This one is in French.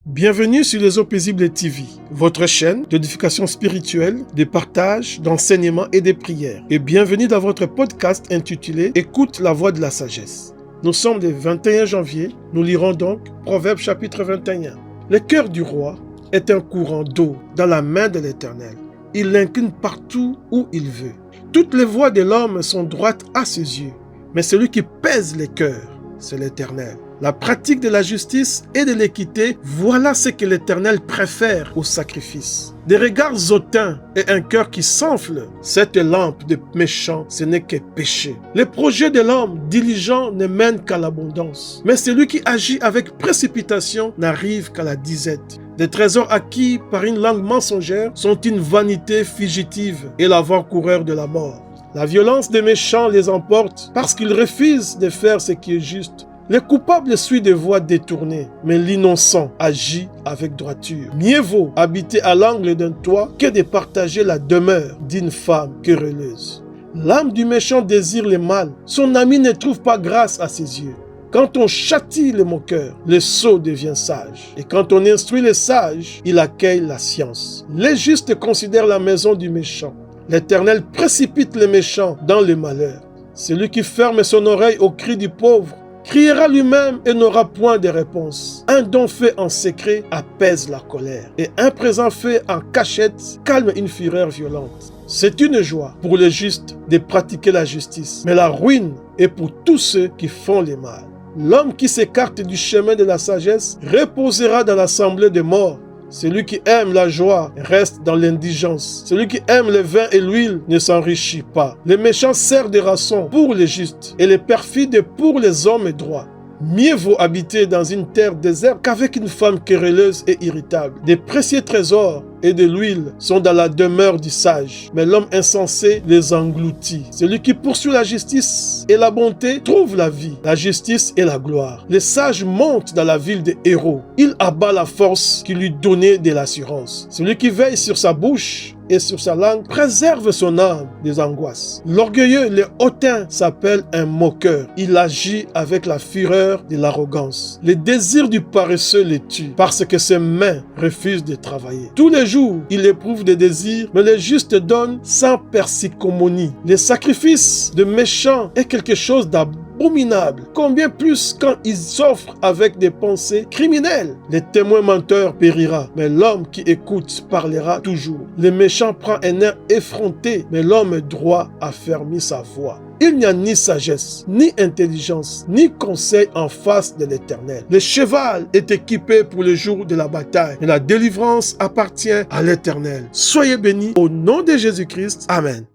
Bienvenue sur les Eaux Paisibles TV, votre chaîne d'éducation spirituelle, de partage, d'enseignement et de prières. Et bienvenue dans votre podcast intitulé « Écoute la voix de la sagesse ». Nous sommes le 21 janvier, nous lirons donc Proverbes chapitre 21. Le cœur du roi est un courant d'eau dans la main de l'Éternel. Il l'incline partout où il veut. Toutes les voies de l'homme sont droites à ses yeux, mais celui qui pèse les cœurs, c'est l'Éternel. La pratique de la justice et de l'équité, voilà ce que l'Éternel préfère au sacrifice. Des regards hautains et un cœur qui s'enfle, cette lampe de méchants, ce n'est que péché. Les projets de l'homme diligent ne mènent qu'à l'abondance, mais celui qui agit avec précipitation n'arrive qu'à la disette. Des trésors acquis par une langue mensongère sont une vanité fugitive et l'avant-coureur de la mort. La violence des méchants les emporte parce qu'ils refusent de faire ce qui est juste. Les coupables suivent des voies détournées, mais l'innocent agit avec droiture. Mieux vaut habiter à l'angle d'un toit que de partager la demeure d'une femme querelleuse. L'âme du méchant désire le mal, son ami ne trouve pas grâce à ses yeux. Quand on châtie le moqueur, le sot devient sage. Et quand on instruit le sage, il accueille la science. Les justes considèrent la maison du méchant. L'Éternel précipite les méchants dans le malheur. Celui qui ferme son oreille au cri du pauvre criera lui-même et n'aura point de réponse. Un don fait en secret apaise la colère, et un présent fait en cachette calme une fureur violente. C'est une joie pour les justes de pratiquer la justice, mais la ruine est pour tous ceux qui font le mal. L'homme qui s'écarte du chemin de la sagesse reposera dans l'assemblée des morts. Celui qui aime la joie reste dans l'indigence. Celui qui aime le vin et l'huile ne s'enrichit pas. Les méchants servent des rançons pour les justes et les perfides pour les hommes droits. Mieux vaut habiter dans une terre déserte qu'avec une femme querelleuse et irritable. Des précieux trésors et de l'huile sont dans la demeure du sage, mais l'homme insensé les engloutit. Celui qui poursuit la justice et la bonté trouve la vie, la justice et la gloire. Le sage monte dans la ville des héros. Il abat la force qui lui donnait de l'assurance. Celui qui veille sur sa bouche et sur sa langue préserve son âme des angoisses. L'orgueilleux, le hautain, s'appelle un moqueur. Il agit avec la fureur de l'arrogance. Les désirs du paresseux les tuent parce que ses mains refusent de travailler. Tous les jours, il éprouve des désirs, mais les justes donnent sans parcimonie. Le sacrifice de méchants est quelque chose d'abominable. Combien plus quand ils s'offrent avec des pensées criminelles. Le témoin menteur périra, mais l'homme qui écoute parlera toujours. Le méchant prend un air effronté, mais l'homme droit affermit sa voix. Il n'y a ni sagesse, ni intelligence, ni conseil en face de l'Éternel. Le cheval est équipé pour le jour de la bataille, et la délivrance appartient à l'Éternel. Soyez bénis au nom de Jésus-Christ. Amen.